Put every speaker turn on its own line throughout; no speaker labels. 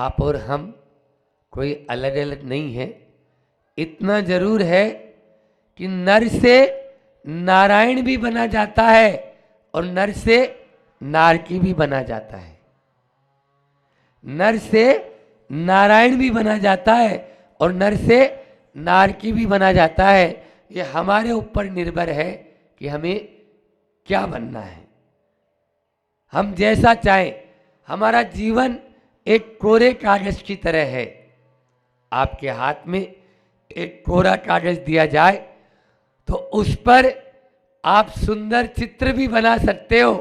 आप और हम कोई अलग अलग नहीं है। इतना जरूर है कि नर से नारायण भी बना जाता है और नर से नारकी भी बना जाता है। नर से नारायण भी बना जाता है और नर से नारकी भी बना जाता है। ये हमारे ऊपर निर्भर है कि हमें क्या बनना है। हम जैसा चाहें, हमारा जीवन एक कोरे कागज की तरह है। आपके हाथ में एक कोरा कागज दिया जाए तो उस पर आप सुंदर चित्र भी बना सकते हो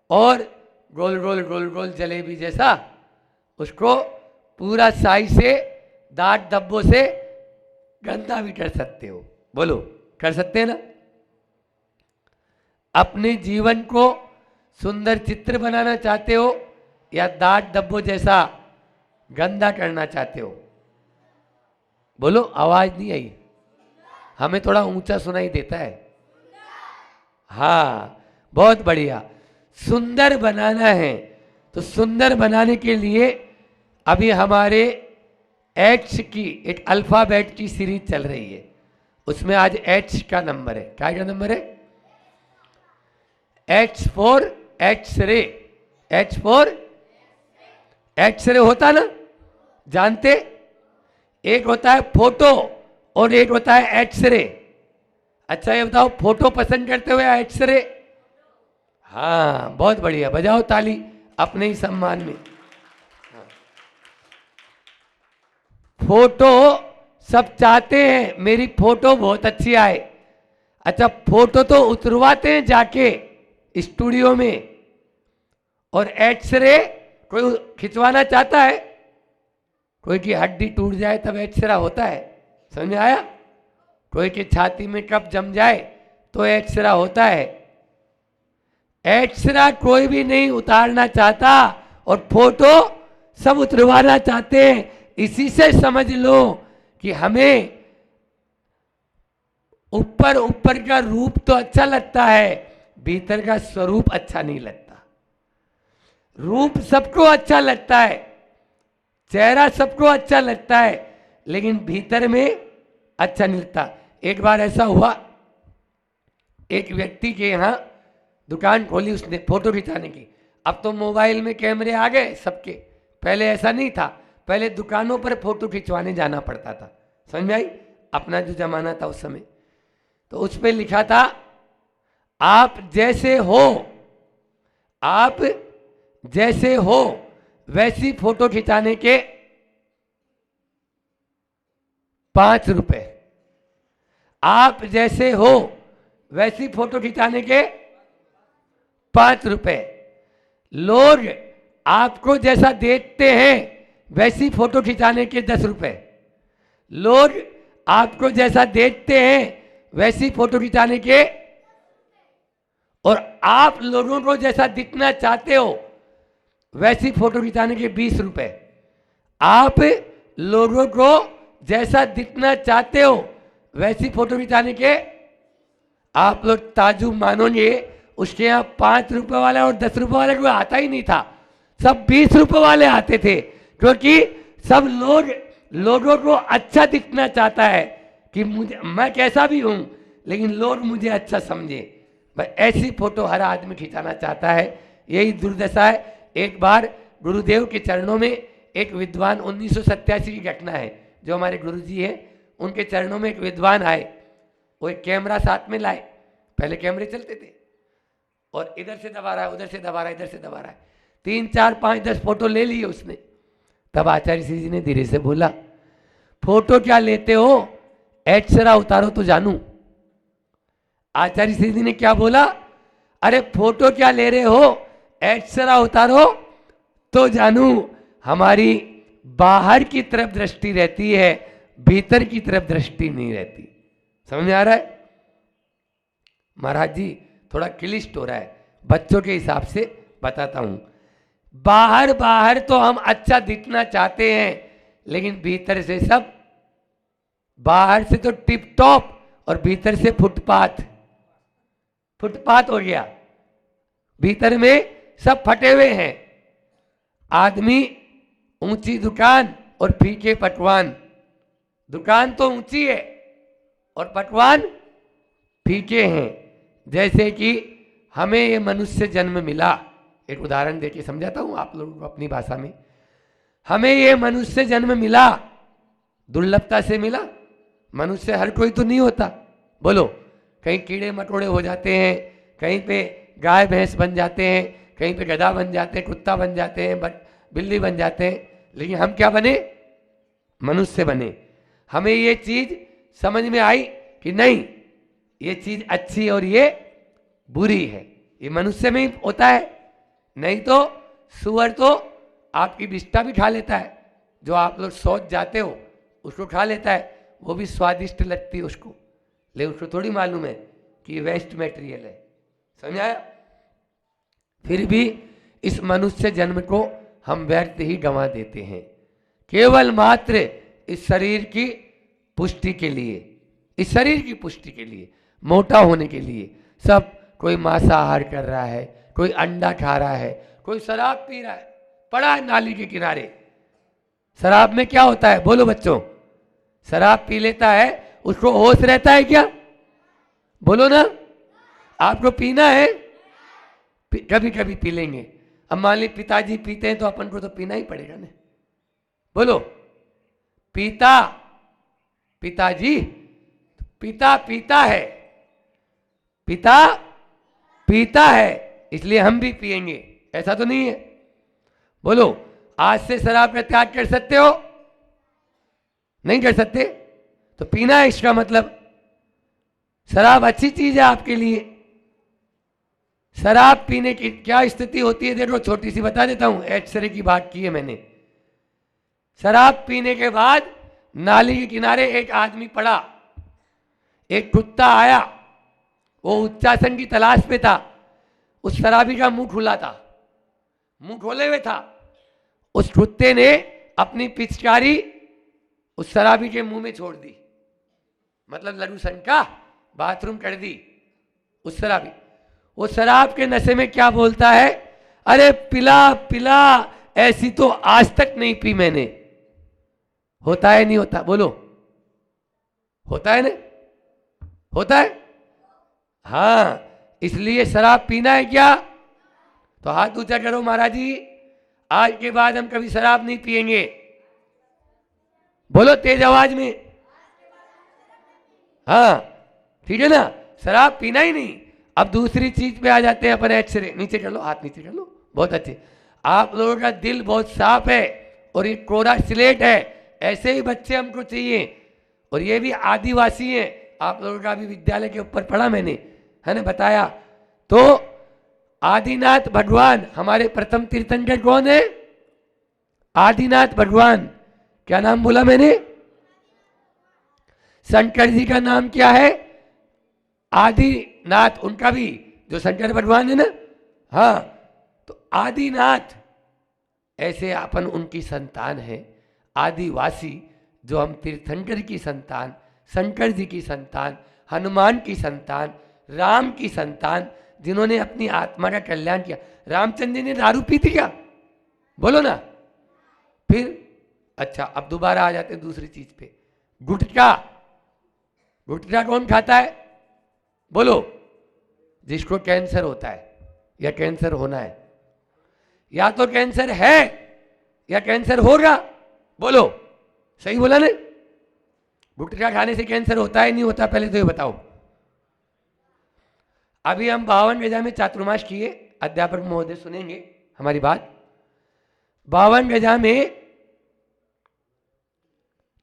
और गोल गोल गोल गोल जलेबी जैसा उसको पूरा साई से दांत धब्बों से गंदा भी कर सकते हो। बोलो, कर सकते हैं ना? अपने जीवन को सुंदर चित्र बनाना चाहते हो या दांत धब्बों जैसा गंदा करना चाहते हो? बोलो, आवाज नहीं आई, हमें थोड़ा ऊंचा सुनाई देता है। हाँ, बहुत बढ़िया। सुंदर बनाना है तो सुंदर बनाने के लिए अभी हमारे एच की एक अल्फाबेट की सीरीज चल रही है। उसमें आज एच का नंबर है। क्या का नंबर है? H for x-ray. H for x-ray होता ना, जानते? एक होता है फोटो और एक होता है एक्सरे। अच्छा ये बताओ, फोटो पसंद करते हो या एक्सरे? हाँ, बहुत बढ़िया, बजाओ ताली अपने ही सम्मान में। हाँ। फोटो सब चाहते हैं मेरी फोटो बहुत अच्छी आए। अच्छा, फोटो तो उतरवाते हैं जाके स्टूडियो में, और एक्सरे कोई खिंचवाना चाहता है? कोई की हड्डी टूट जाए तब एक्सरा होता है, समझ में आया? कोई की छाती में कफ जम जाए तो एक्सरा होता है। एक्सरा कोई भी नहीं उतारना चाहता और फोटो सब उतरवाना चाहते हैं। इसी से समझ लो कि हमें ऊपर ऊपर का रूप तो अच्छा लगता है, भीतर का स्वरूप अच्छा नहीं लगता। रूप सबको अच्छा लगता है, चेहरा सबको अच्छा लगता है, लेकिन भीतर में अच्छा नहीं लगता। एक बार ऐसा हुआ, एक व्यक्ति के यहाँ दुकान खोली उसने फोटो खिंचाने की। अब तो मोबाइल में कैमरे आ गए सबके, पहले ऐसा नहीं था। पहले दुकानों पर फोटो खिंचवाने जाना पड़ता था, समझ में आई? अपना जो जमाना था उस समय। तो उस पर लिखा था, आप जैसे हो, आप जैसे हो वैसी फोटो खिंचाने के 5 रुपए। आप जैसे हो वैसी फोटो खिंचाने के 5 रुपए। लोग आपको जैसा देखते हैं वैसी फोटो खिंचाने के 10 रुपए। लोग आपको जैसा देखते हैं वैसी फोटो खिंचाने के, और आप लोगों को जैसा दिखना चाहते हो वैसी फोटो खिंचाने के 20 रुपए। आप लोगों को जैसा दिखना चाहते हो वैसी फोटो खिंचाने के, आप लोग ताजुब मानोगे, उसके यहाँ 5 रुपए वाला और 10 रुपए वाला कोई आता ही नहीं था, सब 20 रुपए वाले आते थे। क्योंकि सब लोगों को अच्छा दिखना चाहता है कि मुझे, मैं कैसा भी हूं लेकिन लोग मुझे अच्छा समझे। भाई ऐसी फोटो हर आदमी खिंचाना चाहता है, यही दुर्दशा है। एक बार गुरुदेव के चरणों में एक विद्वान, 1987 की घटना है, जो हमारे गुरुजी हैं उनके चरणों में एक विद्वान आए। वो एक कैमरा साथ में लाए, पहले कैमरे चलते थे, और इधर से दबा रहा है, उधर से दबा रहा है, इधर से दबा रहा है। 3, 4, 5, 10 फोटो ले लिए उसने। तब आचार्य श्री जी ने धीरे से बोला, फोटो क्या लेते हो, एक्सरा उतारो तो जानू। आचार्य श्री जी ने क्या बोला? अरे फोटो क्या ले रहे हो, एक्सरा उतारो तो जानू। हमारी बाहर की तरफ दृष्टि रहती है, भीतर की तरफ दृष्टि नहीं रहती। समझ में आ रहा है? महाराज जी थोड़ा क्लिष्ट हो रहा है, बच्चों के हिसाब से बताता हूं। बाहर तो हम अच्छा दिखना चाहते हैं, लेकिन भीतर से सब, बाहर से तो टिप टॉप और भीतर से फुटपाथ हो गया। भीतर में सब फटे हुए हैं। आदमी ऊंची दुकान और फीके पकवान। दुकान तो ऊंची है और पकवान फीके हैं। जैसे कि हमें ये मनुष्य जन्म मिला, एक उदाहरण देके समझाता हूं आप लोगों को अपनी भाषा में। हमें ये मनुष्य जन्म मिला, दुर्लभता से मिला। मनुष्य हर कोई तो नहीं होता, बोलो। कहीं कीड़े मकोड़े हो जाते हैं, कहीं पे गाय भैंस बन जाते हैं, कहीं पे गधा बन जाते हैं, कुत्ता बन जाते हैं, बिल्ली बन जाते हैं, लेकिन हम क्या बने? मनुष्य बने। हमें ये चीज समझ में आई कि नहीं, ये चीज अच्छी और ये बुरी है, ये मनुष्य में ही होता है। नहीं तो सुअर तो आपकी विष्ठा भी खा लेता है, जो आप लोग सोच जाते हो उसको खा लेता है, वो भी स्वादिष्ट लगती है उसको, लेकिन उसको थोड़ी मालूम है कि वेस्ट मटेरियल है। समझ आया? फिर भी इस मनुष्य जन्म को हम व्यर्थ ही गंवा देते हैं, केवल मात्र इस शरीर की पुष्टि के लिए, इस शरीर की पुष्टि के लिए, मोटा होने के लिए। सब कोई मांसाहार कर रहा है, कोई अंडा खा रहा है, कोई शराब पी रहा है, पड़ा है नाली के किनारे। शराब में क्या होता है बोलो बच्चों? शराब पी लेता है, उसको होश रहता है क्या? बोलो ना। आपको पीना है, कभी कभी पी लेंगे। अब मान ली पिताजी पीते हैं तो अपन को तो पीना ही पड़ेगा ना, बोलो। पिताजी पिता पीता है, पिता पीता है, इसलिए हम भी पिएंगे, ऐसा तो नहीं है। बोलो, आज से शराब का त्याग कर सकते हो? नहीं कर सकते, तो पीना है, इसका मतलब शराब अच्छी चीज है आपके लिए। शराब पीने की क्या स्थिति होती है देखो, छोटी सी बता देता हूं, एक्सरे की बात की है मैंने। शराब पीने के बाद नाली के किनारे एक आदमी पड़ा, एक कुत्ता आया, वो उच्चासन की तलाश पे था, उस शराबी का मुंह खुला था, मुंह खोले हुए था। उस कुत्ते ने अपनी पिचकारी उस शराबी के मुंह में छोड़ दी, मतलब लड्डू सन का बाथरूम कर दी उस शराबी। वो शराब के नशे में क्या बोलता है? अरे पिला पिला, ऐसी तो आज तक नहीं पी मैंने। होता है नहीं होता? बोलो, होता है ना? होता है। हाँ, इसलिए शराब पीना है क्या? तो हाथ ऊंचा करो, महाराज जी आज के बाद हम कभी शराब नहीं पिएंगे। बोलो तेज आवाज में। हाँ ठीक है ना, शराब पीना ही नहीं। अब दूसरी चीज पे आ जाते हैं अपन, एक्सरे। नीचे कर लो, हाथ नीचे कर लो, बहुत अच्छे। आप लोगों का दिल बहुत साफ है और ये कोरा स्लेट है, ऐसे ही बच्चे हमको चाहिए। और ये भी आदिवासी हैं, आप लोगों का भी विद्यालय के ऊपर पढ़ा मैंने, है ना, बताया। तो आदिनाथ भगवान हमारे प्रथम तीर्थंकर कौन है? आदिनाथ भगवान। क्या नाम बोला मैंने? शंकर जी का नाम क्या है? आदिनाथ। उनका भी, जो शंकर भगवान है ना, हाँ, तो आदिनाथ। ऐसे अपन उनकी संतान है, आदिवासी, जो हम तीर्थंकर की संतान, शंकर जी की संतान, हनुमान की संतान, राम की संतान, जिन्होंने अपनी आत्मा का कल्याण किया। रामचंद्र जी ने दारू पी थी क्या? बोलो ना। फिर अच्छा, अब दोबारा आ जाते हैं दूसरी चीज पे, गुटखा। गुटखा कौन खाता है? बोलो। जिसको कैंसर होता है या कैंसर होना है, या तो कैंसर है या कैंसर होगा। बोलो, सही बोला ना? गुटखा खाने से कैंसर होता है नहीं होता, पहले तो ये बताओ। अभी हम 52 गजा में चातुर्मास किए, अध्यापक महोदय सुनेंगे हमारी बात। 52 गजा में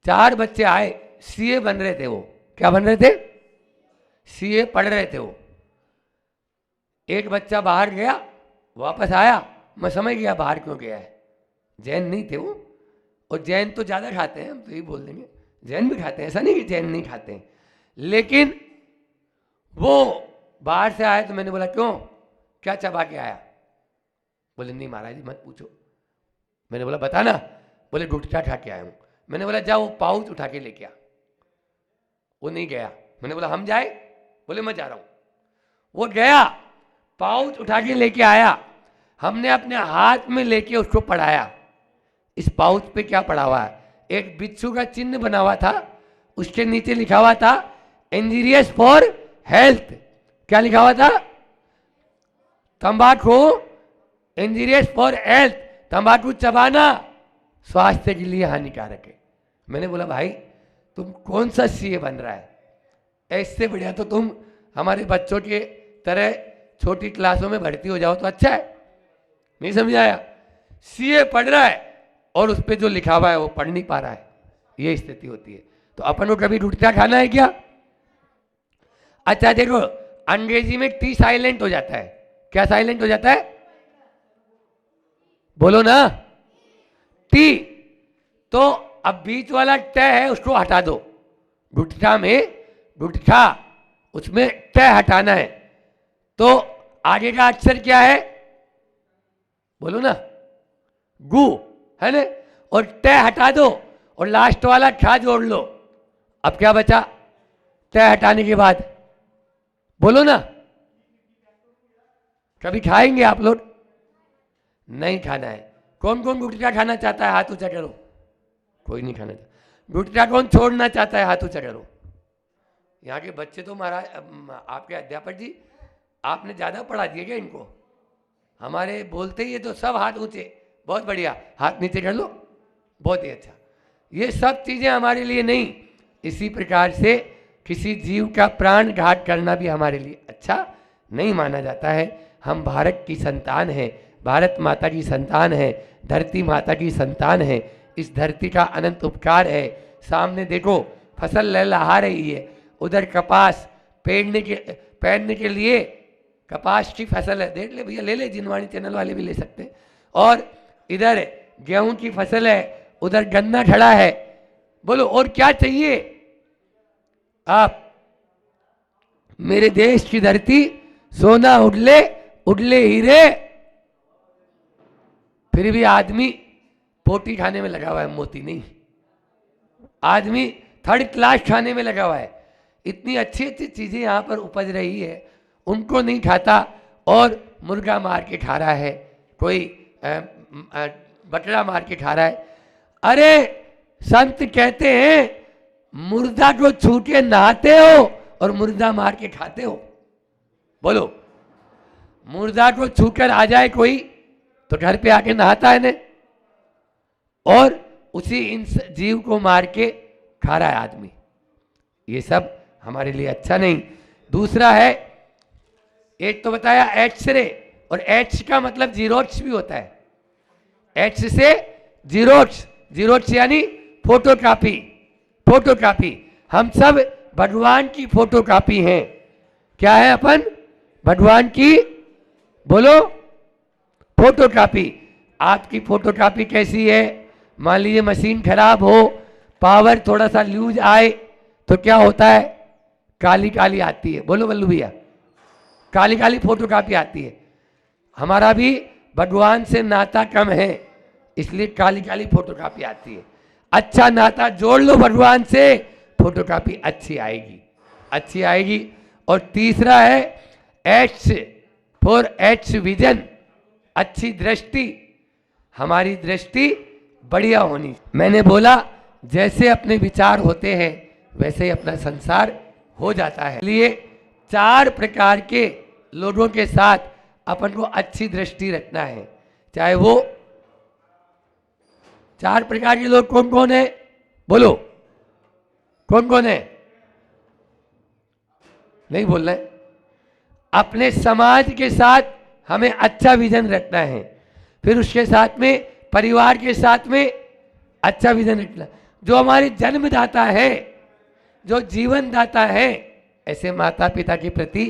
4 बच्चे आए, सीए बन रहे थे। वो क्या बन रहे थे? सीए पढ़ रहे थे वो। एक बच्चा बाहर गया, वापस आया, मैं समझ गया बाहर क्यों गया है। जैन नहीं थे वो, और जैन तो ज़्यादा खाते हैं, हम तो यही बोल देंगे, जैन भी खाते हैं, ऐसा नहीं कि जैन नहीं खाते हैं। लेकिन वो बाहर से आया तो मैंने बोला क्यों, क्या चबा के आया? बोले नहीं महाराज जी मत पूछो। मैंने बोला बता ना। बोले गुटखा खा के आया हूँ। मैंने बोला जाओ पाउच उठा के लेके आ। वो नहीं गया। मैंने बोला हम जाए? बोले मैं जा रहा हूँ। वो गया, पाउच उठा के लेके आया, हमने अपने हाथ में लेके उसको पढ़ाया, इस पाउच पे क्या पड़ा हुआ है? एक बिच्छू का चिन्ह बना हुआ था, उसके नीचे लिखा हुआ था इंजीरियस फॉर हेल्थ। क्या लिखा हुआ था? तंबाकू इंजीरियस फॉर हेल्थ, तंबाकू चबाना स्वास्थ्य के लिए हानिकारक है। मैंने बोला भाई तुम कौन सा सीए बन रहा है? ऐसे बढ़िया तो तुम हमारे बच्चों के तरह छोटी क्लासों में भर्ती हो जाओ तो अच्छा है। नहीं समझ आया? सीए पढ़ रहा है और उस पर जो लिखा हुआ है वो पढ़ नहीं पा रहा है, ये स्थिति होती है। तो अपन को कभी गुटखा खाना है क्या? अच्छा देखो, अंग्रेजी में टी साइलेंट हो जाता है। क्या साइलेंट हो जाता है? बोलो ना, टी। तो अब बीच वाला ट है उसको हटा दो। गुटखा में गुटखा, उसमें ट हटाना है, तो आगे का अक्षर क्या है? बोलो ना, गु है ना। और ट हटा दो और लास्ट वाला खा जोड़ लो। अब क्या बचा ट हटाने के बाद? बोलो ना, कभी खाएंगे आप लोग? नहीं खाना है। कौन कौन गुटखा खाना चाहता है? हाथ ऊंचा करो। कोई नहीं खाना चाहता। गुटखा कौन छोड़ना चाहता है? हाथ ऊंचा करो। यहाँ के बच्चे तो महाराज, आपके अध्यापक जी आपने ज़्यादा पढ़ा दिया क्या इनको? हमारे बोलते ही ये तो सब हाथ ऊंचे। बहुत बढ़िया, हाथ नीचे कर लो, बहुत ही अच्छा। ये सब चीज़ें हमारे लिए नहीं। इसी प्रकार से किसी जीव का प्राण घात करना भी हमारे लिए अच्छा नहीं माना जाता है। हम भारत की संतान हैं, भारत माता की संतान है, धरती माता की संतान है। इस धरती का अनंत उपकार है। सामने देखो फसल लहलहा रही है, उधर कपास पहनने के लिए कपास की फसल है। देख ले भैया, ले ले, जिनवाणी चैनल वाले भी ले सकते हैं। और इधर गेहूं की फसल है, उधर गन्ना खड़ा है। बोलो और क्या चाहिए आप? मेरे देश की धरती सोना उड़ले उड़ले हीरे, फिर भी आदमी पोटी खाने में लगा हुआ है, मोती नहीं। आदमी थर्ड क्लास खाने में लगा हुआ है। इतनी अच्छी अच्छी चीजें यहाँ पर उपज रही है, उनको नहीं खाता और मुर्गा मार के खा रहा है, कोई बकरा मार के खा रहा है। अरे संत कहते हैं मुर्दा को छू के नहाते हो और मुर्दा मार के खाते हो। बोलो, मुर्दा को छूकर आ जाए कोई तो घर पे आके नहाता है ने, और उसी इन जीव को मार के खा रहा है आदमी। ये सब हमारे लिए अच्छा नहीं। दूसरा है, एक तो बताया एक्सरे, और एच का मतलब जीरोक्स भी होता है। एच से जीरोक्स, जीरोक्स यानी फोटोकॉपी। फोटोकॉपी, हम सब भगवान की फोटोकॉपी हैं। क्या है अपन? भगवान की, बोलो, फोटोकॉपी। आपकी फोटोकॉपी कैसी है? मान लीजिए मशीन खराब हो, पावर थोड़ा सा लूज आए तो क्या होता है? काली काली आती है। बोलो बल्लू भैया, काली काली फोटोकॉपी आती है। हमारा भी भगवान से नाता कम है, इसलिए काली काली फोटोकॉपी आती है। अच्छा नाता जोड़ लो भगवान से, फोटोकॉपी अच्छी आएगी, अच्छी आएगी। और तीसरा है एच फॉर एच विजन, अच्छी दृष्टि। हमारी दृष्टि बढ़िया होनी। मैंने बोला जैसे अपने विचार होते हैं वैसे ही अपना संसार हो जाता है। इसलिए 4 प्रकार के लोगों के साथ अपन को अच्छी दृष्टि रखना है। चाहे वो 4 प्रकार के लोग कौन कौन है? बोलो, कौन कौन है? नहीं बोल रहे। अपने समाज के साथ हमें अच्छा विजन रखना है, फिर उसके साथ में परिवार के साथ में अच्छा विजन रखना। जो हमारे जन्मदाता है, जो जीवन दाता है, ऐसे माता पिता के प्रति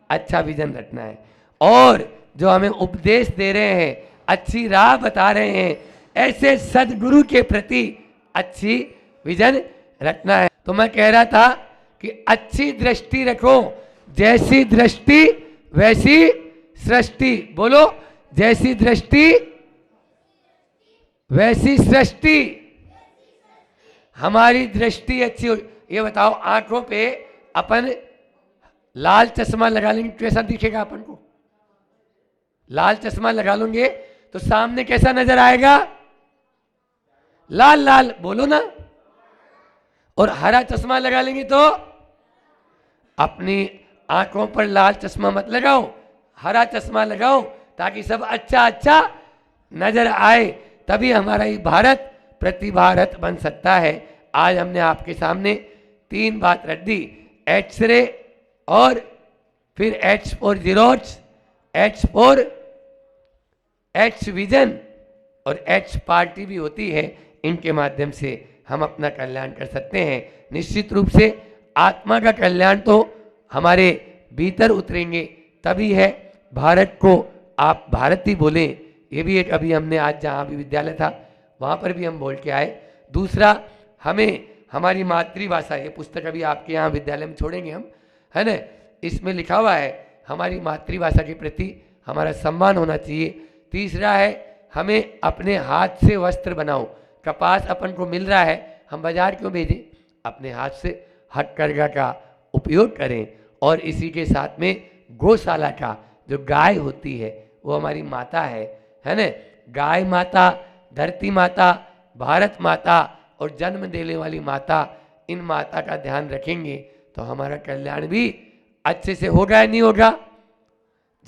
अच्छा विजन रखना है। और जो हमें उपदेश दे रहे हैं, अच्छी राह बता रहे हैं, ऐसे सदगुरु के प्रति अच्छी विजन रखना है। तो मैं कह रहा था कि अच्छी दृष्टि रखो, जैसी दृष्टि वैसी सृष्टि। बोलो, जैसी दृष्टि वैसी सृष्टि। हमारी दृष्टि अच्छी हो। ये बताओ, आंखों पे अपन लाल चश्मा लगा लेंगे कैसा दिखेगा अपन को? लाल चश्मा लगा लेंगे तो सामने कैसा नजर आएगा? लाल लाल बोलो ना। और हरा चश्मा लगा लेंगे तो अपनी आंखों पर लाल चश्मा मत लगाओ, हरा चश्मा लगाओ ताकि सब अच्छा अच्छा नजर आए, तभी हमारा ये भारत प्रति भारत बन सकता है। आज हमने आपके सामने 3 बात रख दी, एक्सरे और फिर एच फॉर जीरोट्स, एच फॉर एच विजन और एच पार्टी भी होती है। इनके माध्यम से हम अपना कल्याण कर सकते हैं। निश्चित रूप से आत्मा का कल्याण तो हमारे भीतर उतरेंगे तभी है। भारत को आप भारत ही बोलें, ये भी एक अभी हमने आज जहाँ भी विद्यालय था वहाँ पर भी हम बोल के आए। दूसरा, हमें हमारी मातृभाषा, ये पुस्तक अभी आपके यहाँ विद्यालय में छोड़ेंगे हम, है ना, इसमें लिखा हुआ है हमारी मातृभाषा के प्रति हमारा सम्मान होना चाहिए। तीसरा है, हमें अपने हाथ से वस्त्र बनाओ। कपास अपन को मिल रहा है, हम बाजार क्यों भेजें, अपने हाथ से हथकरघा का उपयोग करें। और इसी के साथ में गौशाला का, जो गाय होती है वो हमारी माता है ना, गाय माता, धरती माता, भारत माता और जन्म देने वाली माता, इन माता का ध्यान रखेंगे तो हमारा कल्याण भी अच्छे से होगा या नहीं होगा,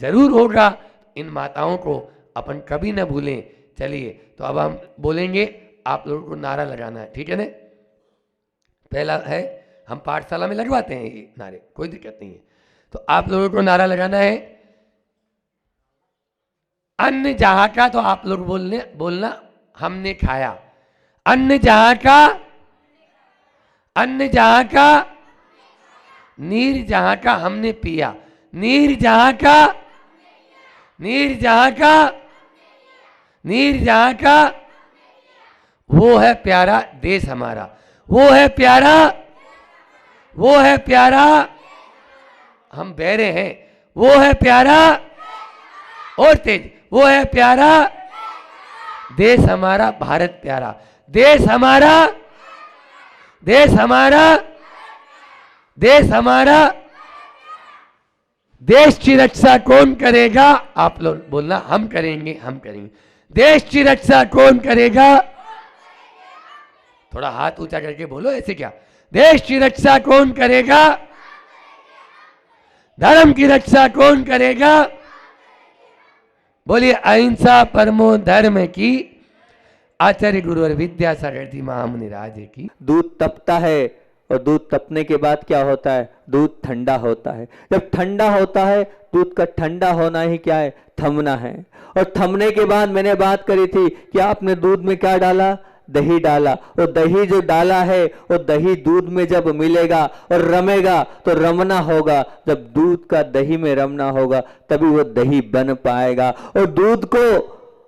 जरूर होगा। इन माताओं को अपन कभी ना भूलें। चलिए तो अब हम बोलेंगे, आप लोगों को नारा लगाना है, ठीक है ना। पहला है, हम पाठशाला में लगवाते हैं ये नारे, कोई दिक्कत नहीं है। तो आप लोगों को नारा लगाना है, अन्न जहां का, तो आप लोग बोलना हमने खाया। अन्न जहां का, अन्न जहां का, नीर जहां का हमने पिया। नीर जहां का, नीर जहां का, नीर जहां का, वो है प्यारा देश हमारा, वो है प्यारा, वो है प्यारा, हम बहरे हैं, वो है प्यारा, और तेज, वो है प्यारा देश हमारा, भारत प्यारा देश हमारा, देश हमारा, देश हमारा। देश की रक्षा कौन करेगा, आप लोग बोलना, हम करेंगे, हम करेंगे। देश की रक्षा कौन करेगा, थोड़ा हाथ ऊंचा करके बोलो, ऐसे क्या। देश की रक्षा कौन करेगा, धर्म की रक्षा कौन करेगा, बोलिए अहिंसा परमो धर्म की, आचार्य गुरु और विद्यासागर जी महामुनि राज की।
दूध तपता है और दूध तपने के बाद क्या होता है, दूध ठंडा होता है। जब ठंडा होता है, दूध का ठंडा होना ही क्या है, थमना है। और थमने के बाद मैंने बात करी थी कि आपने दूध में क्या डाला, दही डाला। और दही जो डाला है, वो दही दूध में जब मिलेगा और रमेगा तो रमना होगा। जब दूध का दही में रमना होगा तभी वो दही बन पाएगा। और दूध को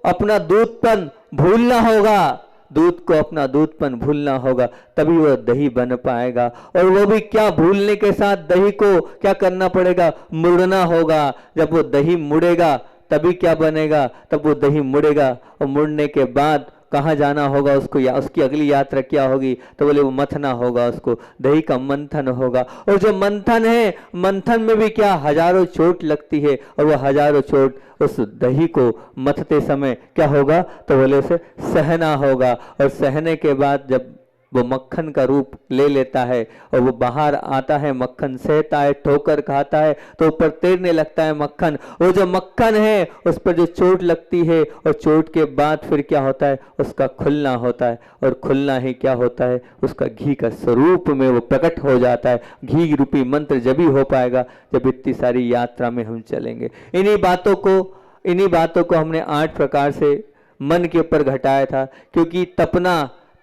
अपना दूधपन भूलना होगा, दूध को अपना दूधपन भूलना होगा तभी वो दही बन पाएगा। और वो भी क्या, भूलने के साथ दही को क्या करना पड़ेगा, मुड़ना होगा। जब वो दही मुड़ेगा तभी क्या बनेगा, तब वो दही मुड़ेगा। और मुड़ने के बाद कहाँ जाना होगा उसको, या उसकी अगली यात्रा क्या होगी, तो बोले वो मथना होगा, उसको दही का मंथन होगा। और जो मंथन है, मंथन में भी क्या, हजारों चोट लगती है। और वो हजारों चोट उस दही को मथते समय क्या होगा, तो बोले उसे सहना होगा। और सहने के बाद जब वो मक्खन का रूप ले लेता है और वो बाहर आता है, मक्खन सहता है, ठोकर खाता है तो ऊपर तैरने लगता है मक्खन। वो जो मक्खन है उस पर जो चोट लगती है, और चोट के बाद फिर क्या होता है, उसका खुलना होता है। और खुलना ही क्या होता है, उसका घी का स्वरूप में वो प्रकट हो जाता है। घी रूपी मंत्र जब ही हो पाएगा जब इतनी सारी यात्रा में हम चलेंगे। इन्हीं बातों को हमने 8 प्रकार से मन के ऊपर घटाया था। क्योंकि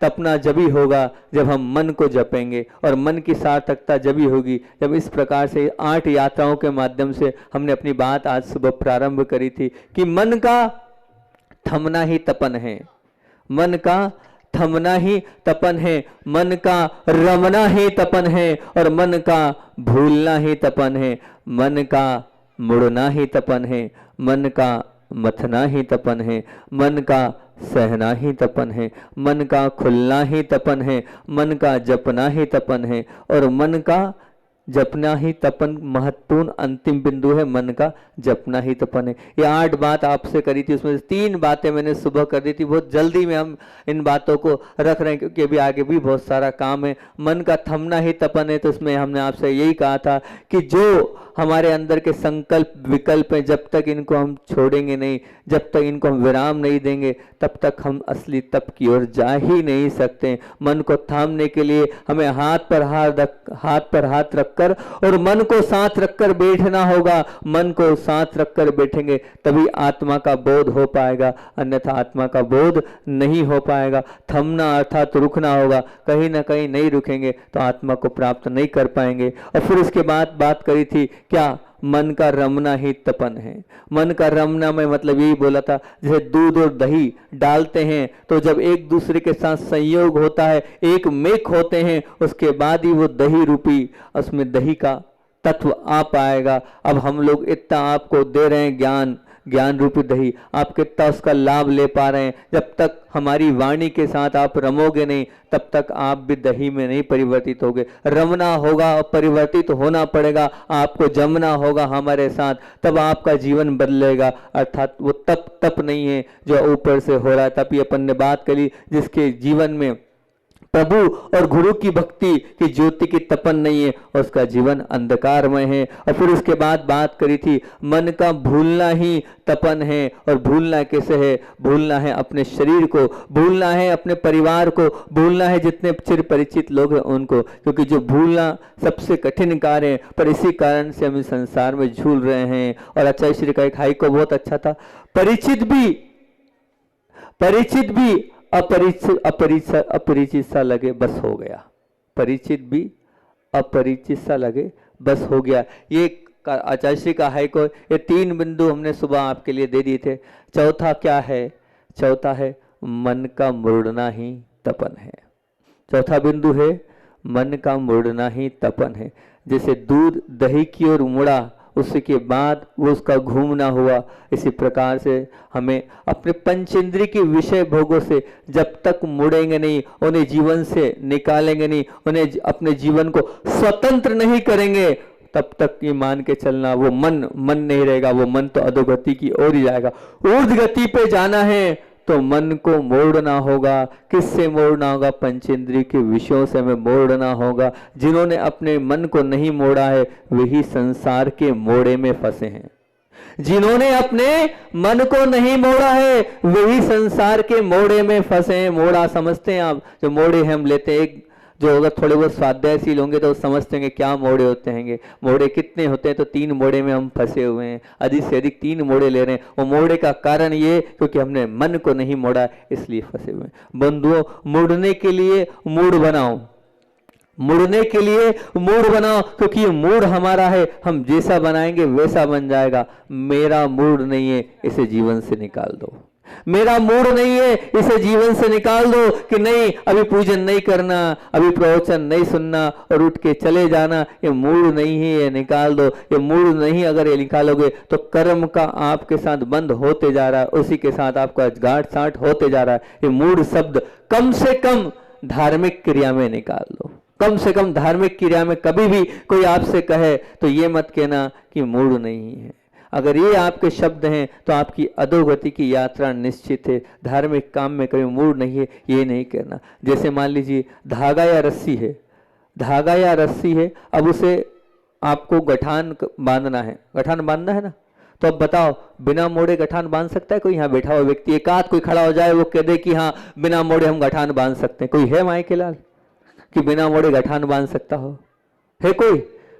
तपना जब ही होगा जब हम मन को जपेंगे, और मन की सार्थकता जब ही होगी जब इस प्रकार से 8 यात्राओं के माध्यम से हमने अपनी बात आज सुबह प्रारंभ करी थी कि मन का थमना ही तपन है, मन का थमना ही तपन है, मन का रमना ही तपन है, और मन का भूलना ही तपन है, मन का मुड़ना ही तपन है, मन का मथना ही तपन है, मन का सहना ही तपन है, मन का खुलना ही तपन है, मन का जपना ही तपन है, और मन का जपना ही तपन महत्वपूर्ण अंतिम बिंदु है। मन का जपना ही तपन है। ये 8 बात आपसे करी थी, उसमें से 3 बातें मैंने सुबह कर दी थी। बहुत जल्दी में हम इन बातों को रख रहे हैं क्योंकि अभी आगे भी बहुत सारा काम है। मन का थमना ही तपन है, तो उसमें हमने आपसे यही कहा था कि जो हमारे अंदर के संकल्प विकल्प हैं, जब तक इनको हम छोड़ेंगे नहीं, जब तक इनको हम विराम नहीं देंगे, तब तक हम असली तप की ओर जा ही नहीं सकते। मन को थामने के लिए हमें हाथ पर हाथ रखकर और मन को साथ रखकर बैठना होगा। मन को साथ रखकर बैठेंगे तभी आत्मा का बोध हो पाएगा, अन्यथा आत्मा का बोध नहीं हो पाएगा। थमना अर्थात रुकना होगा, कहीं ना कहीं नहीं रुकेंगे तो आत्मा को प्राप्त नहीं कर पाएंगे। और फिर उसके बाद बात करी थी क्या, मन का रमना ही तपन है। मन का रमना में मतलब यही बोला था, जैसे दूध और दही डालते हैं तो जब एक दूसरे के साथ संयोग होता है, एक मेक होते हैं, उसके बाद ही वो दही रूपी उसमें दही का तत्व आ पाएगा। अब हम लोग इतना आपको दे रहे हैं ज्ञान रूपी दही, आप कितना उसका लाभ ले पा रहे हैं। जब तक हमारी वाणी के साथ आप रमोगे नहीं, तब तक आप भी दही में नहीं परिवर्तित होगे। रमना होगा और परिवर्तित होना पड़ेगा, आपको जमना होगा हमारे साथ, तब आपका जीवन बदलेगा। अर्थात वो तप नहीं है जो ऊपर से हो रहा है। तब ये अपन ने बात करी जिसके जीवन में प्रभु और गुरु की भक्ति की ज्योति की तपन नहीं है, उसका जीवन अंधकारमय है। और फिर उसके बाद बात करी थी मन का भूलना ही तपन है। और भूलना कैसे है? भूलना है अपने शरीर को, भूलना है अपने परिवार को, भूलना है जितने चिर परिचित लोग हैं उनको, क्योंकि जो भूलना सबसे कठिन कार्य है। पर इसी कारण से हम इस संसार में झूल रहे हैं। और आचार्य श्री का एक हाइको बहुत अच्छा था, परिचित भी अपरिचित सा लगे बस हो गया। परिचित भी अपरिचित सा लगे बस हो गया। ये आचार्य श्री का है को ये 3 बिंदु हमने सुबह आपके लिए दे दिए थे। चौथा क्या है? चौथा है मन का मुड़ना ही तपन है। चौथा बिंदु है मन का मुड़ना ही तपन है। जैसे दूध दही की ओर मुड़ा, उसके बाद वो उसका घूमना हुआ, इसी प्रकार से हमें अपने पंचेंद्रिय के विषय भोगों से जब तक मुड़ेंगे नहीं, उन्हें जीवन से निकालेंगे नहीं, उन्हें अपने जीवन को स्वतंत्र नहीं करेंगे, तब तक ये मान के चलना वो मन नहीं रहेगा। वो मन तो अधोगति की ओर ही जाएगा। ऊर्ध्व गति पे जाना है तो मन को मोड़ना होगा। किससे मोड़ना होगा? पंचेंद्रिय के विषयों से हमें मोड़ना होगा। जिन्होंने अपने मन को नहीं मोड़ा है वही संसार के मोड़े में फंसे हैं। जिन्होंने अपने मन को नहीं मोड़ा है वही संसार के मोड़े में फंसे हैं। मोड़ा समझते हैं आप? जो मोड़े हम लेते हैं, जो अगर थोड़े बहुत स्वाध्यायशील होंगे तो समझते हैं क्या मोड़े होते हैं। मोड़े कितने होते हैं? तो 3 मोड़े में हम फंसे हुए हैं। अधिक से अधिक 3 मोड़े ले रहे हैं। वो मोड़े का कारण ये क्योंकि हमने मन को नहीं मोड़ा, इसलिए फंसे हुए हैं। बंधुओं, मुड़ने के लिए मूड बनाओ, मुड़ने के लिए मूड बनाओ, क्योंकि ये मूड हमारा है। हम जैसा बनाएंगे वैसा बन जाएगा। मेरा मूड नहीं है, इसे जीवन से निकाल दो। मेरा मूड नहीं है, इसे जीवन से निकाल दो कि नहीं अभी पूजन नहीं करना, अभी प्रवचन नहीं सुनना और उठ के चले जाना। ये मूड नहीं है, ये निकाल दो। ये मूड नहीं अगर ये निकालोगे तो कर्म का आपके साथ बंद होते जा रहा है, उसी के साथ आपका गांठ साठ होते जा रहा है। ये मूड शब्द कम से कम धार्मिक क्रिया में निकाल दो। कम से कम धार्मिक क्रिया में कभी भी कोई आपसे कहे तो ये मत कहना कि मूड नहीं है। अगर ये आपके शब्द हैं तो आपकी अधोगति की यात्रा निश्चित है। धार्मिक काम में कभी मूड नहीं है, ये नहीं करना। जैसे मान लीजिए धागा या रस्सी है, धागा या रस्सी है, अब उसे आपको गठान बांधना है, गठान बांधना है ना, तो अब बताओ बिना मोड़े गठान बांध सकता है कोई? यहाँ बैठा हुआ व्यक्ति एक आध कोई खड़ा हो जाए वो कह दे कि हाँ बिना मोड़े हम गठान बांध सकते हैं? कोई है माए के लाल कि बिना मोड़े गठान बांध सकता हो? है कोई?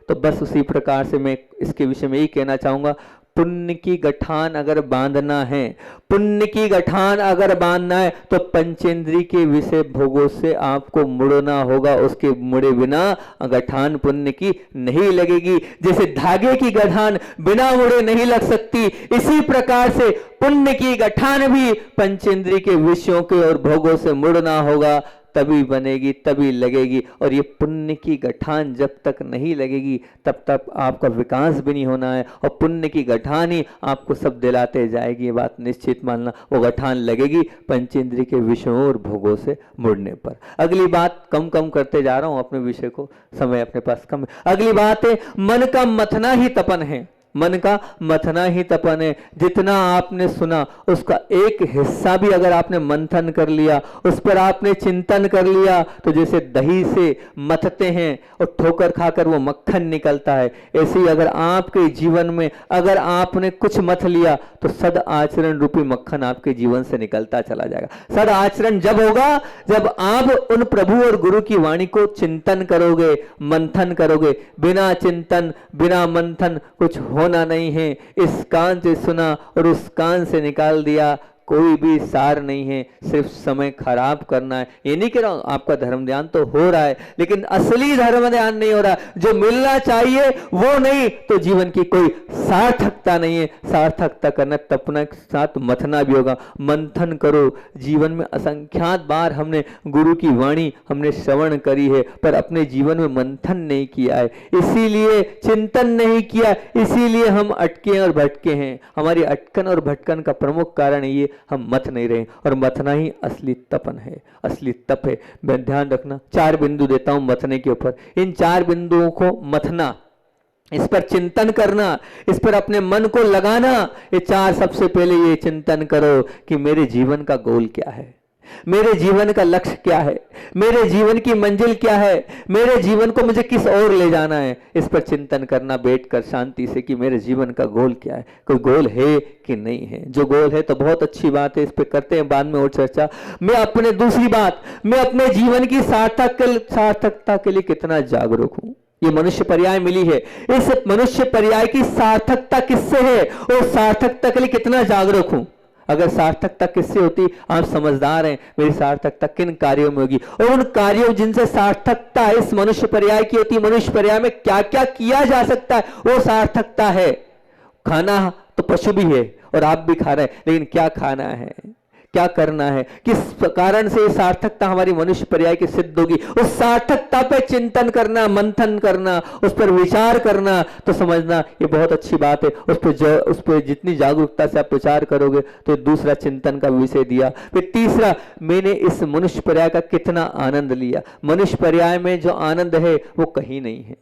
तो बस उसी प्रकार से मैं इसके विषय में यही कहना चाहूंगा, पुण्य की गठान अगर बांधना है, पुण्य की गठान अगर बांधना है तो पंचेंद्रिय के विषय भोगों से आपको मुड़ना होगा। उसके मुड़े बिना गठान पुण्य की नहीं लगेगी। जैसे धागे की गठान बिना मुड़े नहीं लग सकती, इसी प्रकार से पुण्य की गठान भी पंचेंद्रिय के विषयों के और भोगों से मुड़ना होगा, तभी बनेगी, तभी लगेगी। और ये पुण्य की गठान जब तक नहीं लगेगी तब तक आपका विकास भी नहीं होना है। और पुण्य की गठान ही आपको सब दिलाते जाएगी, ये बात निश्चित मानना। वो गठान लगेगी पंचेंद्रिय के विषयों और भोगों से मुड़ने पर। अगली बात, कम कम करते जा रहा हूं अपने विषय को, समय अपने पास कम है। अगली बात है, मन का मथना ही तपन है। मन का मथना ही तपन है। जितना आपने सुना उसका एक हिस्सा भी अगर आपने मंथन कर लिया, उस पर आपने चिंतन कर लिया, तो जैसे दही से मथते हैं और ठोकर खाकर वो मक्खन निकलता है, ऐसे ही अगर आपके जीवन में अगर आपने कुछ मथ लिया तो सद आचरण रूपी मक्खन आपके जीवन से निकलता चला जाएगा। सद आचरण जब होगा जब आप उन प्रभु और गुरु की वाणी को चिंतन करोगे, मंथन करोगे। बिना चिंतन बिना मंथन कुछ होना नहीं है। इस कान से सुना और उस कान से निकाल दिया, कोई भी सार नहीं है, सिर्फ समय खराब करना है। ये नहीं कह रहा हूं आपका धर्म ध्यान तो हो रहा है, लेकिन असली धर्म ध्यान नहीं हो रहा। जो मिलना चाहिए वो नहीं, तो जीवन की कोई सार्थकता नहीं है। सार्थकता करना तपना के साथ मथना भी होगा। मंथन करो। जीवन में असंख्यात बार हमने गुरु की वाणी हमने श्रवण करी है, पर अपने जीवन में मंथन नहीं किया है, इसीलिए चिंतन नहीं किया, इसीलिए हम अटके और भटके हैं। हमारी अटकन और भटकन का प्रमुख कारण ये, हम मथ नहीं रहे। और मथना ही असली तपन है, असली तप है। मैं ध्यान रखना, 4 बिंदु देता हूं मथने के ऊपर। इन 4 बिंदुओं को मथना, इस पर चिंतन करना, इस पर अपने मन को लगाना। ये 4 सबसे पहले ये चिंतन करो कि मेरे जीवन का गोल क्या है, मेरे जीवन का लक्ष्य क्या है, मेरे जीवन की मंजिल क्या है, मेरे जीवन को मुझे किस ओर ले जाना है। इस पर चिंतन करना बैठकर शांति से कि मेरे जीवन का गोल क्या है, कोई गोल है कि नहीं है। जो गोल है तो बहुत अच्छी बात है, इस पे करते हैं बाद में और चर्चा। मैं अपने दूसरी बात, मैं अपने जीवन की सार्थकता के लिए कितना जागरूक हूं। ये मनुष्य पर्याय मिली है, इस मनुष्य पर्याय की सार्थकता किससे है और सार्थकता के लिए कितना जागरूक हूं। अगर सार्थकता किससे होती, आप समझदार हैं, मेरी सार्थकता किन कार्यों में होगी, और उन कार्यों जिनसे सार्थकता इस मनुष्य पर्याय की होती। मनुष्य पर्याय में क्या क्या किया जा सकता है वो सार्थकता है। खाना तो पशु भी है और आप भी खा रहे हैं, लेकिन क्या खाना है, क्या करना है, किस कारण से सार्थकता हमारी मनुष्य पर्याय की सिद्ध होगी। उस सार्थकता पे चिंतन करना, मंथन करना, उस पर विचार करना, तो समझना ये बहुत अच्छी बात है। उस पर जितनी जागरूकता से आप विचार करोगे तो दूसरा चिंतन का विषय दिया। फिर तीसरा, मैंने इस मनुष्य पर्याय का कितना आनंद लिया। मनुष्य पर्याय में जो आनंद है वो कहीं नहीं है।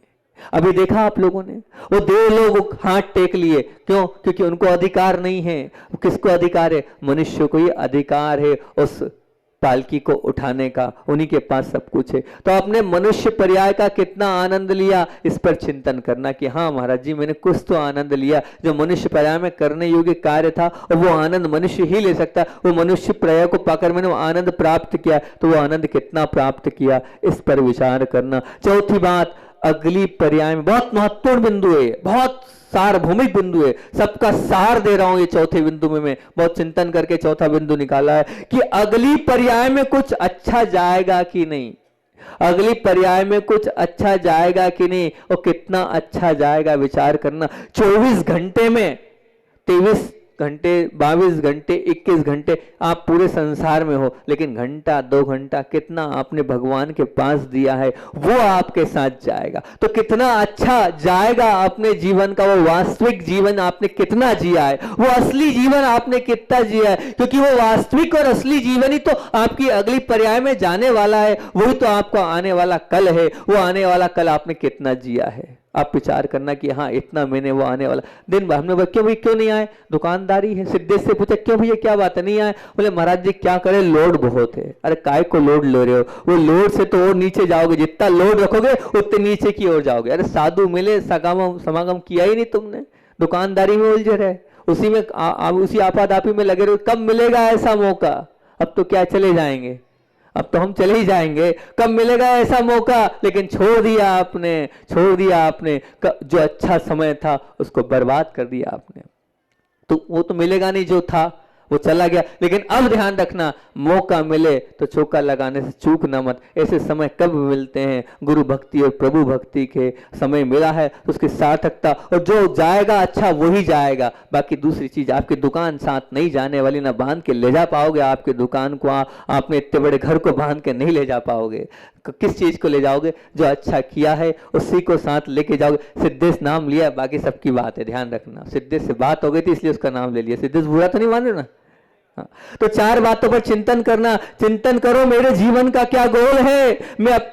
अभी देखा आप लोगों ने, वो 2 लोग हाथ टेक लिए, क्यों? क्योंकि उनको अधिकार नहीं है। किसको अधिकार है? मनुष्य को ये अधिकार है उस पालकी को उठाने का, उन्हीं के पास सब कुछ है। तो आपने मनुष्य पर्याय का कितना आनंद लिया, इस पर चिंतन करना कि हाँ महाराज जी, मैंने कुछ तो आनंद लिया। जो मनुष्य पर्याय में करने योग्य कार्य था और वो आनंद मनुष्य ही ले सकता है, वो मनुष्य पर्याय को पाकर मैंने वो आनंद प्राप्त किया, तो वो आनंद कितना प्राप्त किया, इस पर विचार करना। चौथी बात, अगली पर्याय में बहुत महत्वपूर्ण बिंदु है, बहुत सार्वभौमिक बिंदु है, सबका सार दे रहा हूं। ये चौथे बिंदु में मैं बहुत चिंतन करके चौथा बिंदु निकाला है कि अगली पर्याय में कुछ अच्छा जाएगा कि नहीं, अगली पर्याय में कुछ अच्छा जाएगा कि नहीं, और कितना अच्छा जाएगा विचार करना। 24 घंटे में 23 घंटे, 22 घंटे, 21 घंटे आप पूरे संसार में हो, लेकिन घंटा 2 घंटा कितना आपने भगवान के पास दिया है वो आपके साथ जाएगा। तो कितना अच्छा जाएगा अपने जीवन का, वो वास्तविक जीवन आपने कितना जिया है, वो असली जीवन आपने कितना जिया है, क्योंकि वो वास्तविक और असली जीवन ही तो आपकी अगली पर्याय में जाने वाला है, वही तो आपका आने वाला कल है। वो आने वाला कल आपने कितना जिया है, आप विचार करना कि हाँ इतना मैंने वो आने वाला दिन। हमने क्यों भाई क्यों नहीं आए, दुकानदारी है। सिद्धेश से पूछा क्यों भैया क्या बात है नहीं आए, बोले महाराज जी क्या करे, लोड बहुत है। अरे काय को लोड ले रहे हो, वो लोड से तो और नीचे जाओगे, जितना लोड रखोगे उतने नीचे की ओर जाओगे। अरे साधु मिले, समागम किया ही नहीं तुमने, दुकानदारी में उलझे रहे, उसी में उसी आपाधापी में लगे रहे। कब मिलेगा ऐसा मौका, अब तो क्या चले जाएंगे, अब तो हम चले ही जाएंगे, कब मिलेगा ऐसा मौका। लेकिन छोड़ दिया आपने, जो अच्छा समय था उसको बर्बाद कर दिया आपने। तो वो तो मिलेगा नहीं जो था, वो चला गया। लेकिन अब ध्यान रखना, मौका मिले तो चौका लगाने से चूकना मत। ऐसे समय कब मिलते हैं? गुरु भक्ति और प्रभु भक्ति के समय मिला है तो उसकी सार्थकता, और जो जाएगा अच्छा वही जाएगा। बाकी दूसरी चीज, आपकी दुकान साथ नहीं जाने वाली, ना बांध के ले जा पाओगे आपकी दुकान को, आपने इतने बड़े घर को बांध के नहीं ले जा पाओगे। किस चीज को ले जाओगे? जो अच्छा किया है उसी को साथ लेके जाओगे। सिद्धेश नाम लिया, बाकी सबकी बात है, ध्यान रखना। सिद्धेश से बात हो गई थी इसलिए उसका नाम ले लिया। सिद्धेश बुरा तो नहीं मान रहे ना? हाँ। तो 4 बातों पर चिंतन करना। चिंतन करो, मेरे जीवन का क्या गोल है,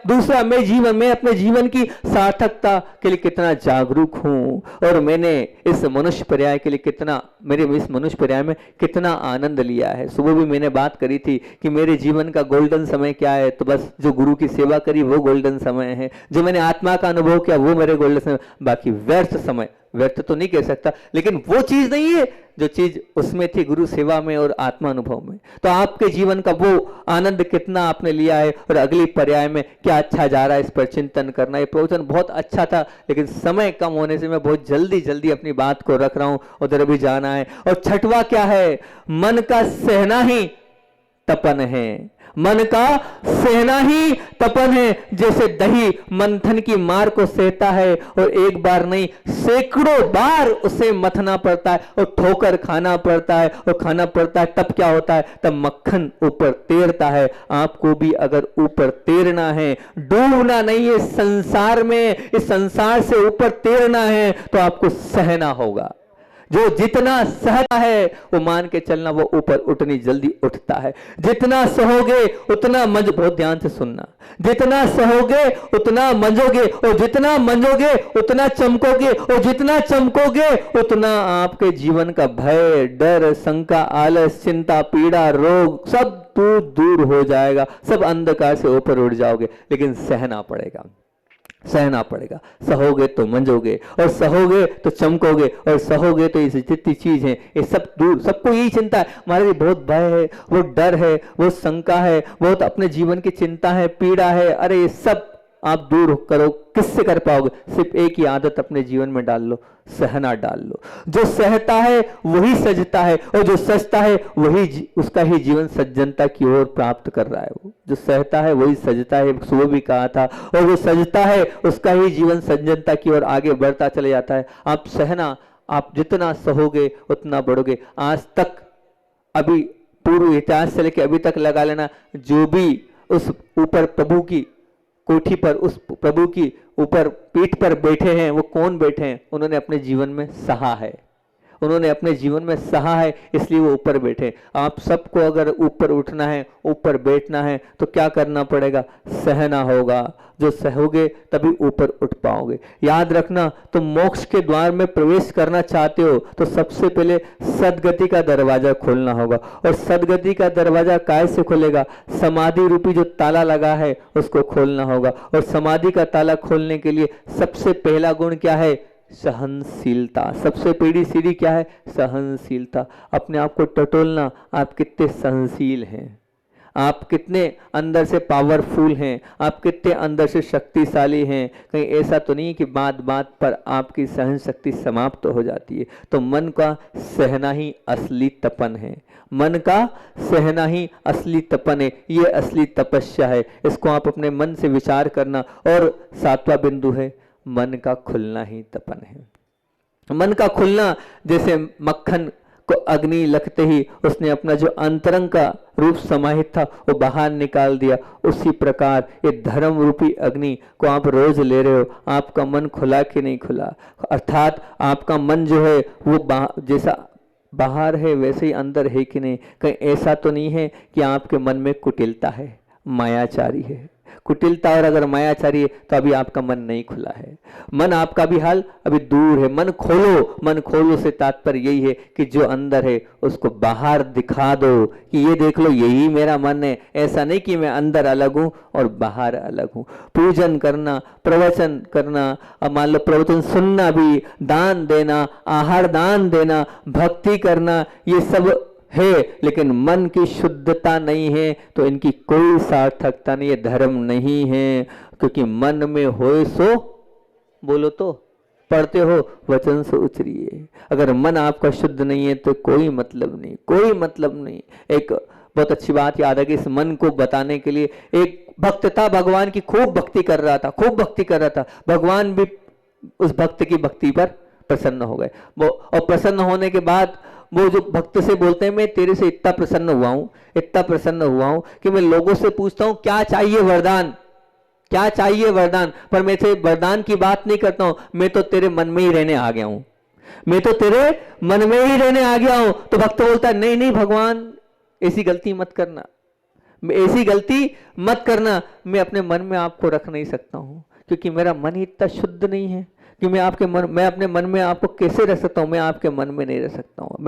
दूसरा मैं अपने जीवन की सार्थकता के लिए कितना जागरूक हूं, और मैंने इस मनुष्य पर्याय के लिए कितना, मेरे इस मनुष्य पर्याय में कितना आनंद लिया है। सुबह भी मैंने बात करी थी कि मेरे जीवन का गोल्डन समय क्या है, तो बस जो गुरु की सेवा करी वो गोल्डन समय है, जो मैंने आत्मा का अनुभव किया वो मेरे गोल्डन समय। बाकी व्यर्थ समय, व्यर्थ तो नहीं कह सकता, लेकिन वो चीज नहीं है जो चीज उसमें थी गुरु सेवा में और आत्मा अनुभव में। तो आपके जीवन का वो आनंद कितना आपने लिया है, और अगली पर्याय में क्या अच्छा जा रहा है, इस पर चिंतन करना। ये प्रवचन बहुत अच्छा था, लेकिन समय कम होने से मैं बहुत जल्दी अपनी बात को रख रहा हूं, उधर भी जाना है। और छठवां क्या है? मन का सहना ही तपन है। मन का सहना ही तपन है। जैसे दही मंथन की मार को सहता है, और एक बार नहीं सैकड़ों बार उसे मथना पड़ता है, और ठोकर खाना पड़ता है, और खाना पड़ता है। तब क्या होता है? तब मक्खन ऊपर तैरता है। आपको भी अगर ऊपर तैरना है, डूबना नहीं है संसार में, इस संसार से ऊपर तैरना है, तो आपको सहना होगा। जो जितना सहता है वो मान के चलना, वो ऊपर उठनी जल्दी उठता है। जितना सहोगे उतना बहुत ध्यान से सुनना, जितना सहोगे उतना मंजोगे, और जितना मंजोगे उतना चमकोगे, और जितना चमकोगे उतना आपके जीवन का भय, डर, शंका, आलस, चिंता, पीड़ा, रोग सब दूर हो जाएगा। सब अंधकार से ऊपर उठ जाओगे। लेकिन सहना पड़ेगा, सहना पड़ेगा। सहोगे तो मंजोगे, और सहोगे तो चमकोगे, और सहोगे तो ये जितनी चीज है ये सब दूर। सबको यही चिंता है, हमारे बहुत भय है, वो डर है, वो शंका है, बहुत अपने जीवन की चिंता है, पीड़ा है। अरे ये सब आप दूर करो। किससे कर पाओगे? सिर्फ एक ही आदत अपने जीवन में डाल लो, सहना डाल लो। जो सहता है वही सजता है, और जो सजता है वही उसका ही जीवन सज्जनता की ओर प्राप्त कर रहा है। वो जो सहता है वही सजता है, सुबह भी कहा था, और वो सजता है उसका ही जीवन सज्जनता की ओर आगे बढ़ता चले जाता है। आप सहना, आप जितना सहोगे उतना बढ़ोगे। आज तक, अभी पूर्व इतिहास से लेकर अभी तक लगा लेना, जो भी उस ऊपर प्रभु की कोठी पर, उस प्रभु की ऊपर पीठ पर बैठे हैं, वो कौन बैठे हैं? उन्होंने अपने जीवन में सहा है, उन्होंने अपने जीवन में सहा है, इसलिए वो ऊपर बैठे। आप सबको अगर ऊपर उठना है, ऊपर बैठना है, तो क्या करना पड़ेगा? सहना होगा। जो सहोगे तभी ऊपर उठ पाओगे। याद रखना, तुम मोक्ष के द्वार में प्रवेश करना चाहते हो तो सबसे पहले सदगति का दरवाजा खोलना होगा। और सदगति का दरवाजा कैसे खुलेगा? समाधि रूपी जो ताला लगा है उसको खोलना होगा। और समाधि का ताला खोलने के लिए सबसे पहला गुण क्या है? सहनशीलता। सबसे पहली सीढ़ी क्या है? सहनशीलता। अपने आप को टटोलना, आप कितने सहनशील हैं, आप कितने अंदर से पावरफुल हैं, आप कितने अंदर से शक्तिशाली हैं। कहीं ऐसा तो नहीं कि बात बात पर आपकी सहन शक्ति समाप्त हो जाती है। तो मन का सहना ही असली तपन है, मन का सहना ही असली तपन है। ये असली तपस्या है, इसको आप अपने मन से विचार करना। और 7वां बिंदु है, मन का खुलना ही तपन है। मन का खुलना, जैसे मक्खन को अग्नि लगते ही उसने अपना जो अंतरंग का रूप समाहित था वो बाहर निकाल दिया, उसी प्रकार ये धर्म रूपी अग्नि को आप रोज ले रहे हो। आपका मन खुला कि नहीं खुला? अर्थात आपका मन जो है वो जैसा बाहर है वैसे ही अंदर है कि नहीं? कहीं ऐसा तो नहीं है कि आपके मन में कुटिलता है, मायाचारी है? कुटिलता और अगर मायाचारी है तो अभी आपका मन नहीं खुला है। मन आपका भी हाल अभी दूर है। मन खोलो, मन खोलो से तात्पर्य यही है कि जो अंदर है उसको बाहर दिखा दो कि ये देख लो यही मेरा मन है। ऐसा नहीं कि मैं अंदर अलग हूं और बाहर अलग हूं। पूजन करना, प्रवचन करना, मान लो प्रवचन सुनना भी, दान देना, आहार दान देना, भक्ति करना, ये सब है, लेकिन मन की शुद्धता नहीं है तो इनकी कोई सार्थकता नहीं है, धर्म नहीं है। क्योंकि मन में होए सो, बोलो तो, पढ़ते हो वचन से उचरिए। अगर मन आपका शुद्ध नहीं है तो कोई मतलब नहीं, कोई मतलब नहीं। एक बहुत अच्छी बात याद है कि इस मन को बताने के लिए एक भक्त था, भगवान की खूब भक्ति कर रहा था, खूब भक्ति कर रहा था। भगवान भी उस भक्त की भक्ति पर प्रसन्न हो गए। वो और प्रसन्न होने के बाद वो जो भक्त से बोलते हैं, मैं तेरे से इतना प्रसन्न हुआ हूं, इतना प्रसन्न हुआ हूं कि मैं लोगों से पूछता हूं क्या चाहिए वरदान, क्या चाहिए वरदान, पर मैं से वरदान की बात नहीं करता हूं, मैं तो तेरे मन में ही रहने आ गया हूं, मैं तो तेरे मन में ही रहने आ गया हूं। तो भक्त बोलता है नहीं नहीं भगवान, ऐसी गलती मत करना, ऐसी गलती मत करना, मैं अपने मन में आपको रख नहीं सकता हूं, क्योंकि मेरा मन ही इतना शुद्ध नहीं है कि मैं अपने मन में आपको कैसे रख सकता हूं। मैं आपके मन में नहीं रह सकता हूं,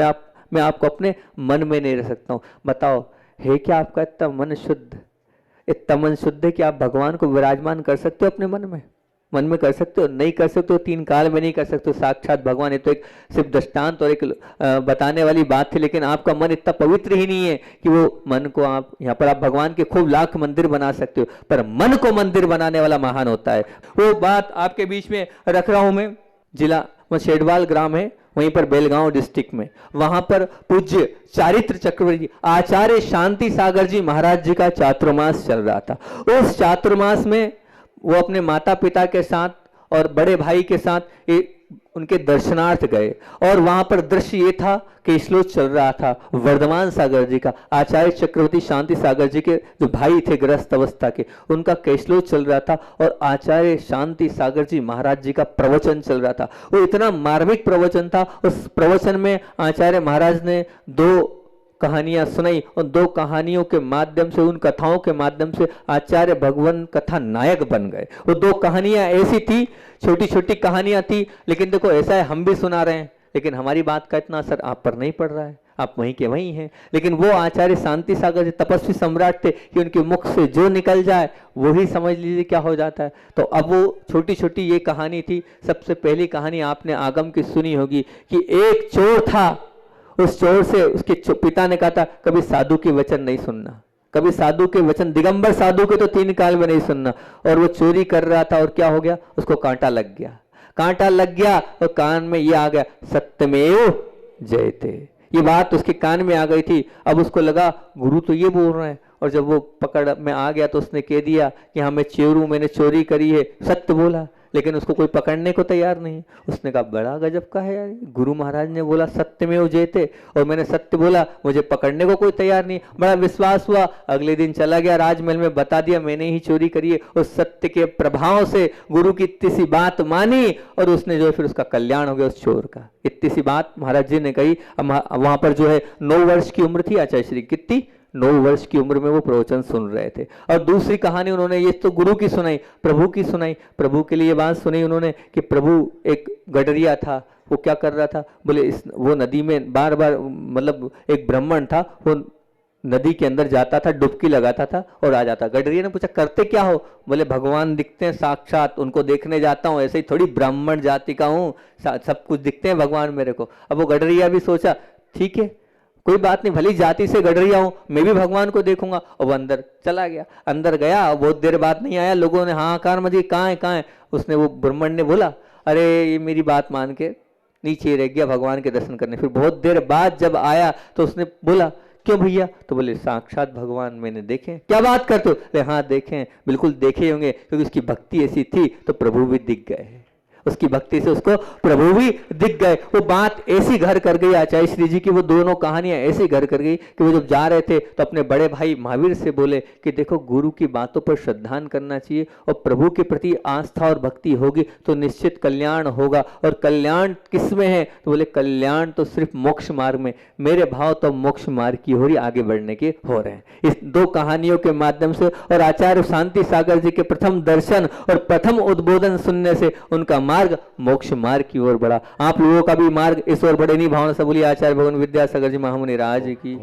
मैं आपको अपने मन में नहीं रह सकता हूं। बताओ, है क्या आपका इतना मन शुद्ध, इतना मन शुद्ध है कि आप भगवान को विराजमान कर सकते हो अपने मन में? मन में कर सकते हो? नहीं कर सकते हो, तीन काल में नहीं कर सकते हो। साक्षात भगवान, ये तो एक सिर्फ दृष्टांत और एक बताने वाली बात थी, लेकिन आपका मन इतना पवित्र ही नहीं है कि वो मन को आप यहाँ पर आप भगवान के खूब लाख मंदिर बना सकते हो, पर मन को मंदिर बनाने वाला महान होता है। वो बात आपके बीच में रख रहा हूं मैं। जिला शेडवाल ग्राम है, वहीं पर बेलगांव डिस्ट्रिक्ट में, वहां पर पूज्य चारित्र चक्रवर्ती आचार्य शांति सागर जी महाराज जी का चातुर्मास चल रहा था। उस चातुर्मास में वो अपने माता पिता के साथ और बड़े भाई के साथ उनके दर्शनार्थ गए, और वहां पर दृश्य ये था कि श्लोक चल रहा था वर्धमान सागर जी का, आचार्य चक्रवर्ती शांति सागर जी के जो भाई थे गृहस्थ अवस्था के, उनका कैश्लोक चल रहा था, और आचार्य शांति सागर जी महाराज जी का प्रवचन चल रहा था। वो इतना मार्मिक प्रवचन था। उस प्रवचन में आचार्य महाराज ने दो कहानियां सुनाई, और दो कहानियों के माध्यम से, उन कथाओं के माध्यम से आचार्य भगवान कथा नायक बन गए। वो दो कहानियां ऐसी थी, छोटी छोटी कहानियां थी, लेकिन देखो ऐसा है हम भी सुना रहे हैं, लेकिन हमारी बात का इतना असर आप पर नहीं पड़ रहा है, आप वहीं के वहीं हैं। लेकिन वो आचार्य शांति सागर जी तपस्वी सम्राट थे कि उनके मुख से जो निकल जाए वो ही समझ लीजिए क्या हो जाता है। तो अब वो छोटी छोटी ये कहानी थी। सबसे पहली कहानी आपने आगम की सुनी होगी कि एक चोर था, उस चोर से उसके पिता ने कहा था कभी साधु के वचन नहीं सुनना, कभी साधु के वचन, दिगंबर साधु के तो तीन काल में नहीं सुनना। और वो चोरी कर रहा था, और क्या हो गया, उसको कांटा लग गया, कांटा लग गया, और कान में ये आ गया सत्यमेव जयते, ये बात उसके कान में आ गई थी। अब उसको लगा गुरु तो ये बोल रहे हैं, और जब वो पकड़ में आ गया तो उसने कह दिया कि हाँ मैं चोर हूं, मैंने चोरी करी है, सत्य बोला, लेकिन उसको कोई पकड़ने को तैयार नहीं। उसने कहा बड़ा गजब का है यार, गुरु महाराज ने बोला सत्य में जयते, और मैंने सत्य बोला, मुझे पकड़ने को कोई तैयार नहीं। बड़ा विश्वास हुआ, अगले दिन चला गया राजमहल में, बता दिया मैंने ही चोरी करी है। उस सत्य के प्रभाव से गुरु की इतनी सी बात मानी, और उसने जो है फिर उसका कल्याण हो गया उस चोर का। इतनी सी बात महाराज जी ने कही। वहां पर जो है 9 वर्ष की उम्र थी आचार्य श्री, कितनी 9 वर्ष की उम्र में वो प्रवचन सुन रहे थे। और दूसरी कहानी उन्होंने ये तो गुरु की सुनाई, प्रभु की सुनाई। प्रभु के लिए ये बात सुनी उन्होंने कि प्रभु एक गडरिया था, वो क्या कर रहा था, बोले वो नदी में बार बार, मतलब एक ब्राह्मण था, वो नदी के अंदर जाता था, डुबकी लगाता था और आ जाता। गडरिया ने पूछा करते क्या हो, बोले भगवान दिखते हैं साक्षात, उनको देखने जाता हूँ, ऐसे ही थोड़ी ब्राह्मण जाति का हूँ, सब कुछ दिखते हैं भगवान मेरे को। अब वो गडरिया भी सोचा ठीक है कोई बात नहीं, भली जाति से गडरिया हूं, मैं भी भगवान को देखूंगा। और वो अंदर चला गया, अंदर गया, बहुत देर बाद नहीं आया, लोगों ने हाहाकार मची, कहाँ है कहाँ है। उसने, वो ब्राह्मण ने बोला अरे ये मेरी बात मान के नीचे रह गया भगवान के दर्शन करने। फिर बहुत देर बाद जब आया तो उसने बोला क्यों भैया, तो बोले साक्षात भगवान मैंने देखे। क्या बात करते हो, हाँ देखे, बिल्कुल देखे होंगे, क्योंकि उसकी भक्ति ऐसी थी तो प्रभु भी दिख गए, उसकी भक्ति से उसको प्रभु भी दिख गए। वो बात ऐसी घर कर गई आचार्य श्री जी की, वो दोनों कहानियां ऐसी घर कर गई कि वो जब जा रहे थे तो अपने बड़े भाई महावीर से बोले कि देखो गुरु की बातों पर श्रद्धान करना चाहिए, और प्रभु के प्रति आस्था और भक्ति होगी तो निश्चित कल्याण होगा। और कल्याण किस में है, तो बोले कल्याण तो सिर्फ मोक्ष मार्ग में, मेरे भाव तो मोक्ष मार्ग की हो रही, आगे बढ़ने के हो रहे हैं। इस दो कहानियों के माध्यम से और आचार्य शांति सागर जी के प्रथम दर्शन और प्रथम उद्बोधन सुनने से उनका मार्ग मोक्ष मार्ग की ओर बढ़ा। आप लोगों का भी मार्ग इस ओर बढ़े। नहीं भावना से बोलिए आचार्य भगवान विद्यासागर जी महामुनि राज की।